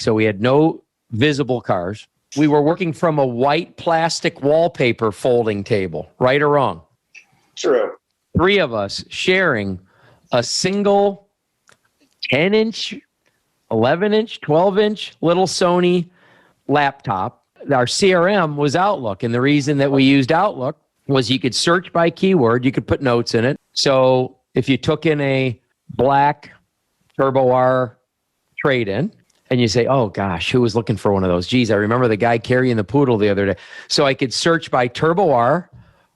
So we had no visible cars. We were working from a white plastic wallpaper folding table, right or wrong? True. 3 of us sharing a single 10-inch, 11-inch, 12-inch little Sony laptop. Our CRM was Outlook. And the reason that we used Outlook was you could search by keyword. You could put notes in it. So if you took in a black Turbo R trade-in, and you say, oh gosh, who was looking for one of those? Geez, I remember the guy carrying the poodle the other day. So I could search by Turbo R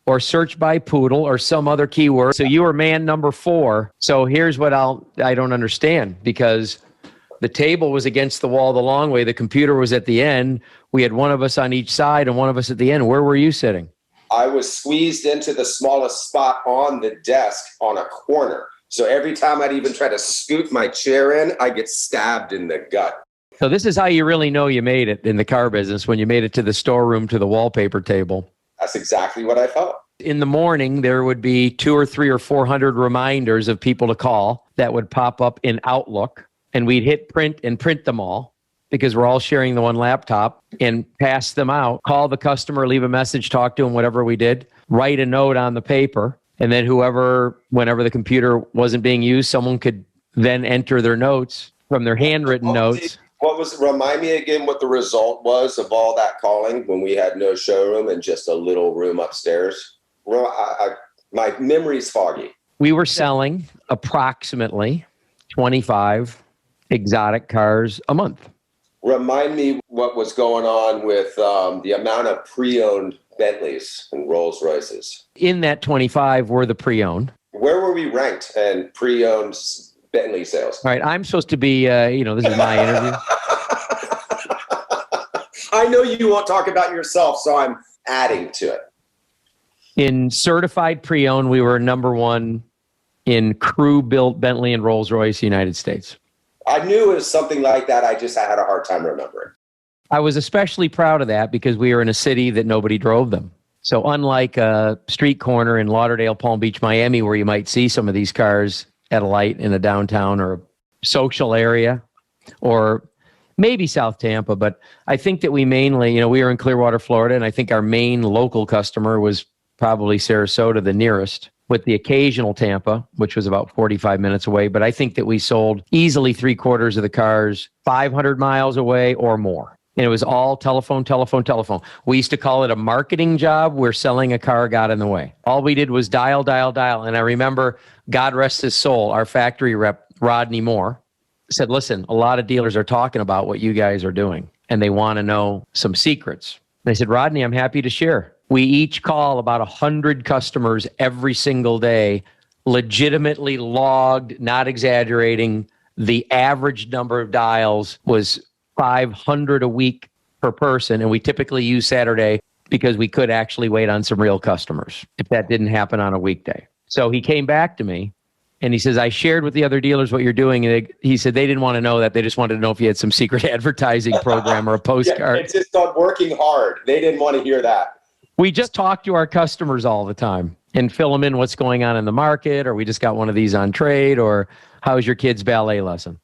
or search by poodle or some other keyword. So you were man number 4. So here's what I don't understand, because the table was against the wall the long way. The computer was at the end. We had one of us on each side and one of us at the end. Where were you sitting? I was squeezed into the smallest spot on the desk on a corner. So every time I'd even try to scoot my chair in, I get stabbed in the gut. So this is how you really know you made it in the car business, when you made it to the storeroom, to the wallpaper table. That's exactly what I felt. In the morning, there would be 200 or 300 or 400 reminders of people to call that would pop up in Outlook. And we'd hit print and print them all, because we're all sharing the one laptop, and pass them out, call the customer, leave a message, talk to them, whatever we did, write a note on the paper. And then whenever the computer wasn't being used, someone could then enter their notes from their handwritten notes. Remind me again what the result was of all that calling when we had no showroom and just a little room upstairs? My memory's foggy. We were selling approximately 25 exotic cars a month. Remind me what was going on with the amount of pre-owned Bentleys and Rolls Royces. In that 25 were the pre-owned. Where were we ranked in pre-owned Bentley sales? All right, I'm supposed to be, this is my interview. I know you won't talk about yourself, so I'm adding to it. In certified pre-owned, we were number 1 in crew-built Bentley and Rolls Royce, United States. I knew it was something like that. I had a hard time remembering. I was especially proud of that because we were in a city that nobody drove them. So unlike a street corner in Lauderdale, Palm Beach, Miami, where you might see some of these cars at a light in a downtown or a social area, or maybe South Tampa, but I think that we mainly, we were in Clearwater, Florida, and I think our main local customer was probably Sarasota, the nearest, with the occasional Tampa, which was about 45 minutes away. But I think that we sold easily 3/4 of the cars 500 miles away or more. And it was all telephone, telephone, telephone. We used to call it a marketing job where selling a car got in the way. All we did was dial, dial, dial. And I remember, God rest his soul, our factory rep, Rodney Moore, said, listen, a lot of dealers are talking about what you guys are doing, and they want to know some secrets. And I said, Rodney, I'm happy to share. We each call about 100 customers every single day, legitimately logged, not exaggerating. The average number of dials was 500 a week per person. And we typically use Saturday because we could actually wait on some real customers if that didn't happen on a weekday. So he came back to me and he says, I shared with the other dealers what you're doing. And he said they didn't want to know that. They just wanted to know if you had some secret advertising program or a postcard. Yeah, it's just on working hard. They didn't want to hear that. We just talk to our customers all the time and fill them in what's going on in the market, or we just got one of these on trade, or how's your kid's ballet lesson?